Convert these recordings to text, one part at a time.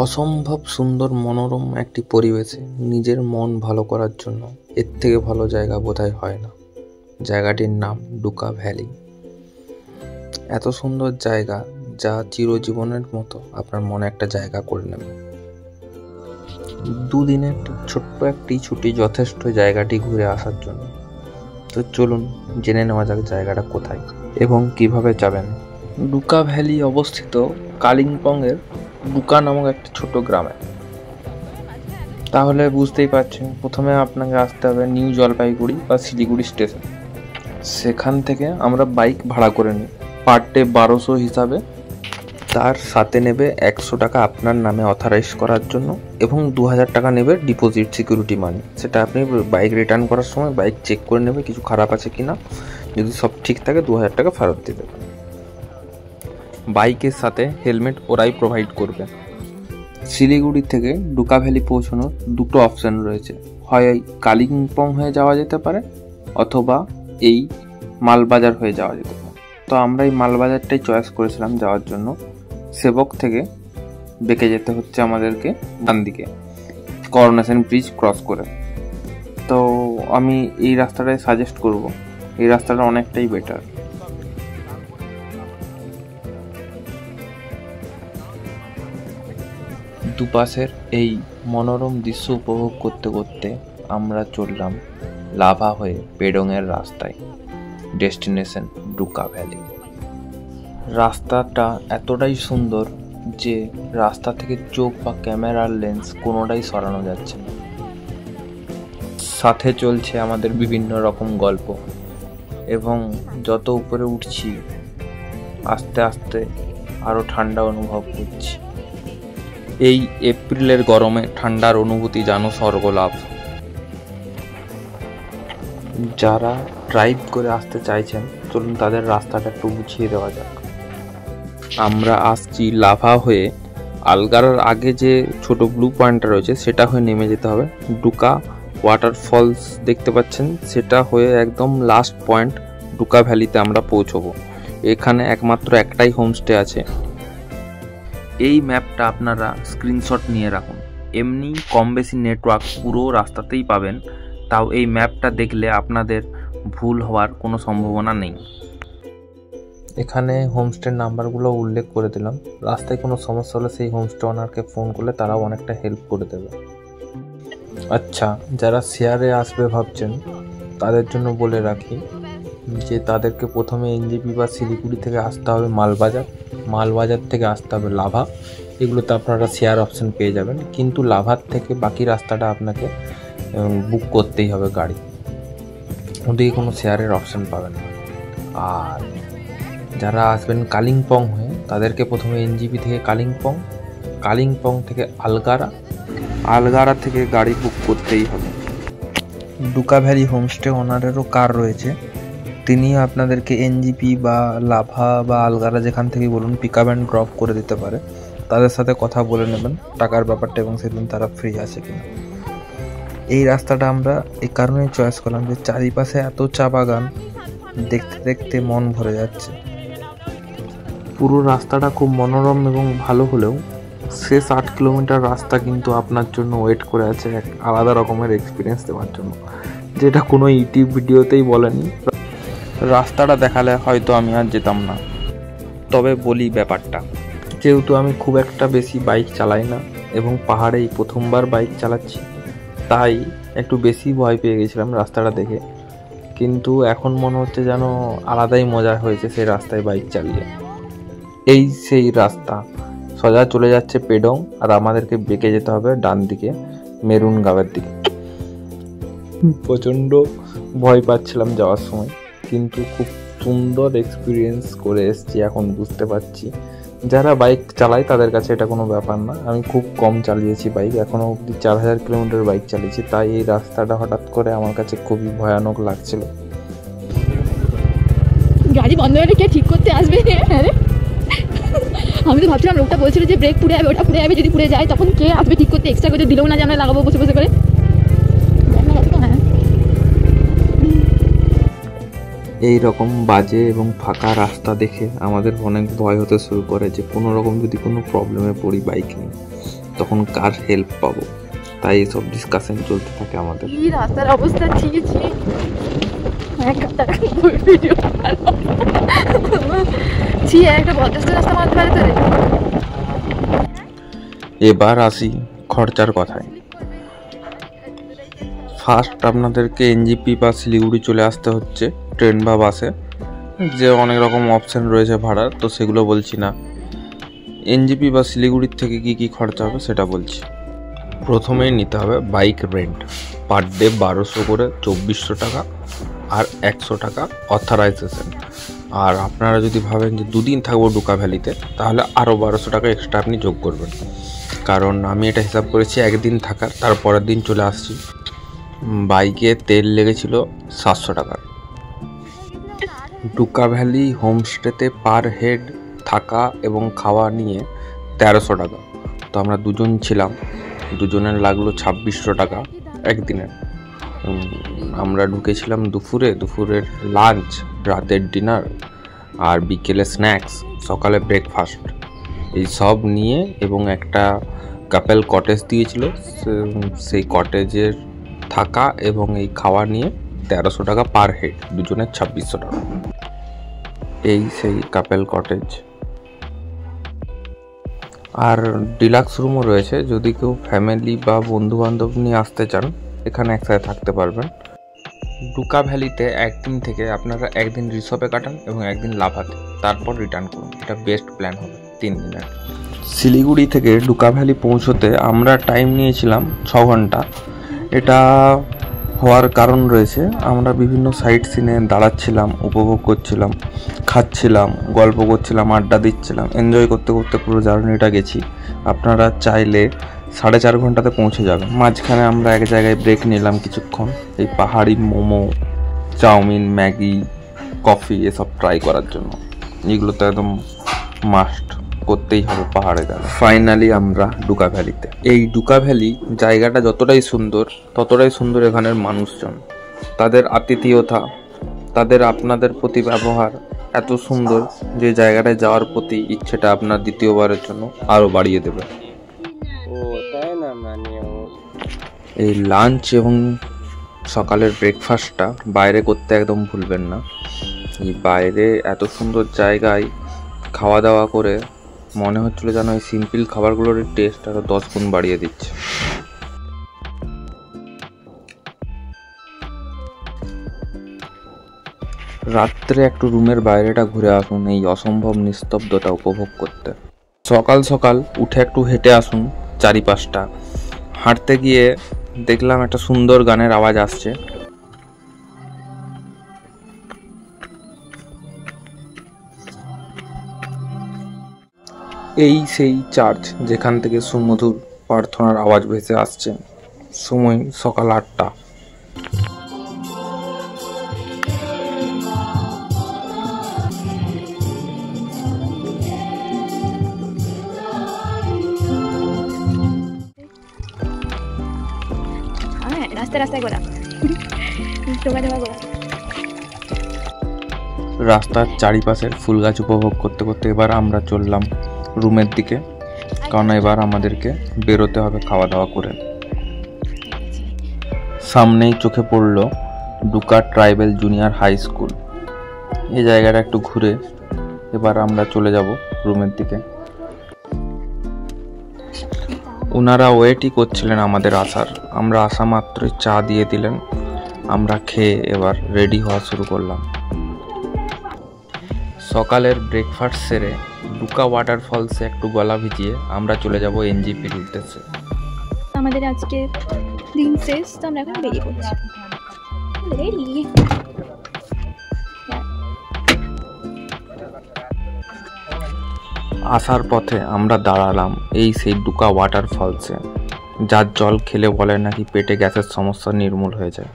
অসম্ভব সুন্দর মনোরম একটি পরিবেশে নিজের মন ভালো করার জন্য এর থেকে ভালো জায়গা বোধহয় হয় না। জায়গাটির নাম ডুকা ভ্যালি। এত সুন্দর জায়গা যা চিরজীবনের মতো আপনার মনে একটা জায়গা করে নেবে। দুদিনের ছোট্ট একটি ছুটি যথেষ্ট জায়গাটি ঘুরে আসার জন্য। তো চলুন জেনে নেওয়া যাক জায়গাটা কোথায় এবং কিভাবে যাবেন। ডুকা ভ্যালি অবস্থিত কালিম্পংয়ের ডুকা নামক একটি ছোট গ্রামে। তাহলে বুঝতেই পারছেন, প্রথমে আপনাকে আসতে হবে নিউ জলপাইগুড়ি বা শিলিগুড়ি স্টেশন। সেখান থেকে আমরা বাইক ভাড়া করে নিই পার ডে 1200 হিসাবে। তার সাথে নেবে 100 টাকা আপনার নামে অথরাইজ করার জন্য এবং 2000 টাকা নেবে ডিপোজিট সিকিউরিটি মানি। সেটা আপনি বাইক রিটার্ন করার সময় বাইক চেক করে নেবে কিছু খারাপ আছে কিনা। যদি সব ঠিক থাকে 2000 টাকা ফেরত দিয়ে দেবে। বাইকের সাথে হেলমেট ওরাই প্রোভাইড করবে। শিলিগুড়ি থেকে ডুকা ভ্যালি পৌঁছানোর দুটো অপশান রয়েছে, হয় এই কালিম্পং হয়ে যাওয়া যেতে পারে অথবা এই মালবাজার হয়ে যাওয়া যেতে পারে। তো আমরা এই মালবাজারটাই চয়েস করেছিলাম যাওয়ার জন্য। সেবক থেকে বেঁকে যেতে হচ্ছে আমাদেরকে ডান দিকে করোনেশন ব্রিজ ক্রস করে। তো আমি এই রাস্তাটাই সাজেস্ট করব, এই রাস্তাটা অনেকটাই বেটার। দুপাশের এই মনোরম দৃশ্য উপভোগ করতে করতে আমরা চললাম লাভা হয়ে পেডংয়ের রাস্তায়, ডেস্টিনেশন ডুকা ভ্যালি। রাস্তাটা এতটাই সুন্দর যে রাস্তা থেকে চোখ বা ক্যামেরার লেন্স কোনোটাই সরানো যাচ্ছে না। সাথে চলছে আমাদের বিভিন্ন রকম গল্প এবং যত উপরে উঠছি আস্তে আস্তে আরও ঠান্ডা অনুভব করছি। এই এপ্রিলের গরমে ঠান্ডার অনুভূতি যেন স্বর্গলাভ। যারা ড্রাইভ করে আসতে চাইছেন চলুন তাদের রাস্তাটা একটু বুঝিয়ে দেওয়া যাক। আমরা আসছি লাভা হয়ে, আলগারার আগে যে ছোট ব্লু পয়েন্টটা রয়েছে সেটা হয়ে নেমে যেতে হবে। ডুকা ওয়াটারফলস দেখতে পাচ্ছেন, সেটা হয়ে একদম লাস্ট পয়েন্ট ডুকা ভ্যালিতে আমরা পৌঁছবো। এখানে একমাত্র একটাই হোমস্টে আছে। এই ম্যাপটা আপনারা স্ক্রিনশট নিয়ে রাখুন। এমনি কম বেশি নেটওয়ার্ক পুরো রাস্তাতেই পাবেন, তাও এই ম্যাপটা দেখলে আপনাদের ভুল হওয়ার কোনো সম্ভাবনা নেই। এখানে হোমস্টের নাম্বারগুলো উল্লেখ করে দিলাম। রাস্তায় কোনো সমস্যা হলে সেই হোমস্টে ওনারকে ফোন করলে তারাও অনেকটা হেল্প করে দেবে। আচ্ছা, যারা শেয়ারে আসবে ভাবছেন তাদের জন্য বলে রাখি যে তাদেরকে প্রথমে এনজেপি বা শিলিগুড়ি থেকে আসতে হবে মালবাজার, মালবাজার থেকে আসতে হবে লাভা। এগুলোতে আপনারা শেয়ার অপশান পেয়ে যাবেন, কিন্তু লাভার থেকে বাকি রাস্তাটা আপনাকে বুক করতেই হবে গাড়ি। ওদিকে কোনো শেয়ারের অপশান পাবেন না। আর যারা আসবেন কালিম্পং হয়ে তাদেরকে প্রথমে এনজেপি থেকে কালিম্পং, কালিম্পং থেকে আলগারা, আলগারা থেকে গাড়ি বুক করতেই হবে। ডুকা ভ্যালি হোমস্টে ওনারেরও কার রয়েছে, তিনি আপনাদেরকে এনজেপি বা লাভা বা আলগারা যেখান থেকে বলুন পিক আপ অ্যান্ড ড্রপ করে দিতে পারে। তাদের সাথে কথা বলে নেবেন টাকার ব্যাপারটা এবং সেদিন তারা ফ্রি আছে কিনা। এই রাস্তাটা আমরা এই কারণেই চয়েস করলাম যে চারিপাশে এত চা বাগান, দেখতে দেখতে মন ভরে যাচ্ছে। পুরো রাস্তাটা খুব মনোরম এবং ভালো হলেও শেষ 8 কিলোমিটার রাস্তা কিন্তু আপনার জন্য ওয়েট করে আছে এক আলাদা রকমের এক্সপিরিয়েন্স দেওয়ার জন্য, যেটা কোনো ইউটিউব ভিডিওতেই বলেনি। রাস্তাটা দেখালে হয়তো আমি আর যেতাম না। তবে বলি ব্যাপারটা, যেহেতু আমি খুব একটা বেশি বাইক চালাই না এবং পাহাড়েই প্রথমবার বাইক চালাচ্ছি, তাই একটু বেশি ভয় পেয়ে গেছিলাম রাস্তাটা দেখে। কিন্তু এখন মনে হচ্ছে যেন আলাদাই মজা হয়েছে সেই রাস্তায় বাইক চালিয়ে। এই সেই রাস্তা সোজা চলে যাচ্ছে পেডং, আর আমাদেরকে বেঁকে যেতে হবে ডান দিকে মেরুন গাঁয়ের দিকে। প্রচণ্ড ভয় পাচ্ছিলাম যাওয়ার সময়, কিন্তু খুব সুন্দর এক্সপিরিয়েন্স করে এসেছি। এখন বুঝতে পারছি যারা বাইক চালায় তাদের কাছে এটা কোনো ব্যাপার না। আমি খুব কম চালিয়েছি বাইক, এখনও অবধি 4000 কিলোমিটার বাইক চালিয়েছি, তাই এই রাস্তাটা হঠাৎ করে আমার কাছে খুবই ভয়ানক লাগছিল। গাড়ি বন্ধ হলে কে ঠিক করতে আসবে? আমি তো ভাবছিলাম লোকটা বলছিল যে ব্রেক পুড়ে যাবে, ওটা পুড়ে যাবে, যদি পুড়ে যায় তখন কে আসবে ঠিক করতে? এক্সট্রা করে দিলেও না যে আমরা লাগাবো বসে বসে করে। এই রকম বাজে এবং ফাঁকা রাস্তা দেখে আমাদের অনেক ভয় হতে শুরু করে যে কোনো রকম যদি কোনো প্রবলেমে পড়ি বাইক নিয়ে। তখন কার হেল্প পাবো, তাই এসব ডিসকাশন চলতে থাকে আমাদের। এই রাস্তার অবস্থা ছি একটা বদস্ত রাস্তা মারতে পারে তোরে। এবার আসি খরচার কথায়। ফার্স্ট আপনাদেরকে এনজিপি বা শিলিগুড়ি চলে আসতে হচ্ছে ট্রেন বা বাসে, যে অনেক রকম অপশান রয়েছে ভাড়ার, তো সেগুলো বলছি না। এনজিপি বা শিলিগুড়ির থেকে কি কি খরচা হবে সেটা বলছি। প্রথমেই নিতে হবে বাইক রেন্ট, পার ডে 1200 করে 2400 টাকা, আর 100 টাকা অথরাইজেশন। আর আপনারা যদি ভাবেন যে 2 দিন থাকবো ডুকা ভ্যালিতে, তাহলে আরও 1200 টাকা এক্সট্রা আপনি যোগ করবেন, কারণ আমি এটা হিসাব করেছি একদিন থাকার, তারপরের দিন চলে আসছি। বাইকে তেল লেগেছিল 700 টাকার। ডুকা ভ্যালি হোমস্টেতে পার হেড থাকা এবং খাওয়া নিয়ে 1300 টাকা। তো আমরা দুজন ছিলাম, দুজনের লাগলো 2600 টাকা একদিনের। আমরা ঢুকেছিলাম দুপুরের লাঞ্চ, রাতের ডিনার, আর বিকেলে স্ন্যাক্স, সকালে ব্রেকফাস্ট, এই সব নিয়ে, এবং একটা কাপেল কটেজ দিয়েছিল, সেই কটেজের থাকা এবং এই খাওয়া নিয়ে 1300 টাকা পার হেড, দুজনের 2600 টাকা। এই সেই কাপেল কটেজ। আর ডিলাক্স রুমও রয়েছে, যদি কেউ ফ্যামিলি বা বন্ধু বান্ধব নিয়ে আসতে চান এখানে একসাথে থাকতে পারবেন। ডুকা ভ্যালিতে একদিন থেকে আপনারা একদিন রিসর্টে কাটান এবং একদিন লাভাতে, তারপর রিটার্ন করুন, এটা বেস্ট প্ল্যান হবে 3 দিনের। শিলিগুড়ি থেকে ডুকা ভ্যালি পৌঁছতে আমরা টাইম নিয়েছিলাম 6 ঘন্টা। এটা হওয়ার কারণ রয়েছে, আমরা বিভিন্ন সাইট সিনে দাঁড়াচ্ছিলাম, উপভোগ করছিলাম, খাচ্ছিলাম, গল্প করছিলাম, আড্ডা দিচ্ছিলাম, এনজয় করতে করতে পুরো জার্নিটা গেছি। আপনারা চাইলে 4.5 ঘন্টাতে পৌঁছে যাবেন। মাঝখানে আমরা এক জায়গায় ব্রেক নিলাম কিছুক্ষণ, এই পাহাড়ি মোমো, চাউমিন, ম্যাগি, কফি এসব ট্রাই করার জন্য। এগুলো তো একদম মাস্ট করতেই হবে পাহাড়ে গেলে। ফাইনালি আমরা ডুকা ভ্যালিতে। এই ডুকা ভ্যালি জায়গাটা যতটাই সুন্দর এখানের মানুষজন, তাদের আতিথেয়তা, তাদের আপনাদের প্রতি ব্যবহার এত সুন্দর যে জায়গাটায় যাওয়ার প্রতি ইচ্ছেটা আপনার দ্বিতীয়বারের জন্য আরও বাড়িয়ে দেবে। এই লাঞ্চ এবং সকালের ব্রেকফাস্টটা বাইরে করতে একদম ভুলবেন না। এই বাইরে এত সুন্দর জায়গায় খাওয়া দাওয়া করে মনে হচ্ছিল যেন এই সিম্পল খাবারগুলোর টেস্ট আরও 10 গুণ বাড়িয়ে দিচ্ছে। রাত্রে একটু রুমের বাইরেটা ঘুরে আসুন এই অসম্ভব নিস্তব্ধতা উপভোগ করতে। সকাল সকাল উঠে একটু হেঁটে আসুন চারিপাশটা। হাঁটতে গিয়ে দেখলাম একটা সুন্দর গানের আওয়াজ আসছে। এই সেই চার্চ যেখান থেকে সুমধুর প্রার্থনার আওয়াজ ভেসে আসছে। সময় সকাল 8টা। রাস্তার চারিপাশের ফুল গাছ উপভোগ করতে করতে এবার আমরা চললাম রুমের দিকে, কারণ এবার আমাদেরকে বেরোতে হবে খাওয়া দাওয়া করে। সামনেই চোখে পড়ল Duka tribal junior high school. এই জায়গাটা একটু ঘুরে এবার আমরা চলে যাব রুমের দিকে। ওনারা ওয়েটই করছিলেন আমাদের আসার। আমরা আসা মাত্রই চা দিয়ে দিলেন। আমরা খেয়ে এবার রেডি হওয়া শুরু করলাম। সকালের ব্রেকফাস্ট সেরে ডুকা ওয়াটারফলসে একটু গলা ভিজিয়ে আমরা চলে যাব এনজিপির উদ্দেশ্যে। আমাদের আজকে দিন শেষ, তো আমরা এখন বেরিয়ে পড়ছি। রেডি। আসার পথে আমরা দাঁড়ালাম এই সেই ডুকা ওয়াটারফলসে, যার জল খেলে বলে নাকি পেটে গ্যাসের সমস্যা নির্মূল হয়ে যায়।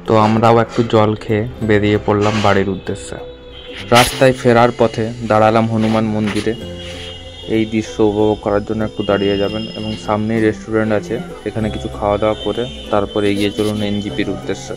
তো আমরাও একটু জল খেয়ে বেরিয়ে পড়লাম বাড়ির উদ্দেশ্যে। রাস্তায় ফেরার পথে দাঁড়ালাম হনুমান মন্দিরে। এই দৃশ্য উপভোগ করার জন্য একটু দাঁড়িয়ে যাবেন, এবং সামনেই রেস্টুরেন্ট আছে, এখানে কিছু খাওয়া দাওয়া করে তারপর এগিয়ে চলুন এনজিপির উদ্দেশ্যে।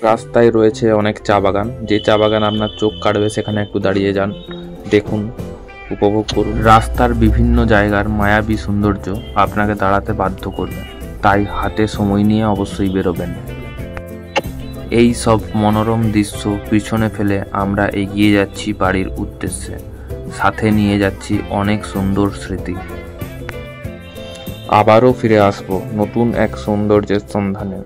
রাস্তায় রয়েছে অনেক চা বাগান, যে চা বাগান আপনার চোখ কাটবে সেখানে একটু দাঁড়িয়ে যান, দেখুন উপভোগ করুন। রাস্তার বিভিন্ন জায়গার মায়াবী সৌন্দর্য আপনাকে দাঁড়াতে বাধ্য করবে, তাই হাতে সময় নিয়ে অবশ্যই বেরোবেন। এই সব মনোরম দৃশ্য পিছনে ফেলে আমরা এগিয়ে যাচ্ছি বাড়ির উদ্দেশ্যে, সাথে নিয়ে যাচ্ছি অনেক সুন্দর স্মৃতি। আবারও ফিরে আসবো নতুন এক সৌন্দর্যের সন্ধানে।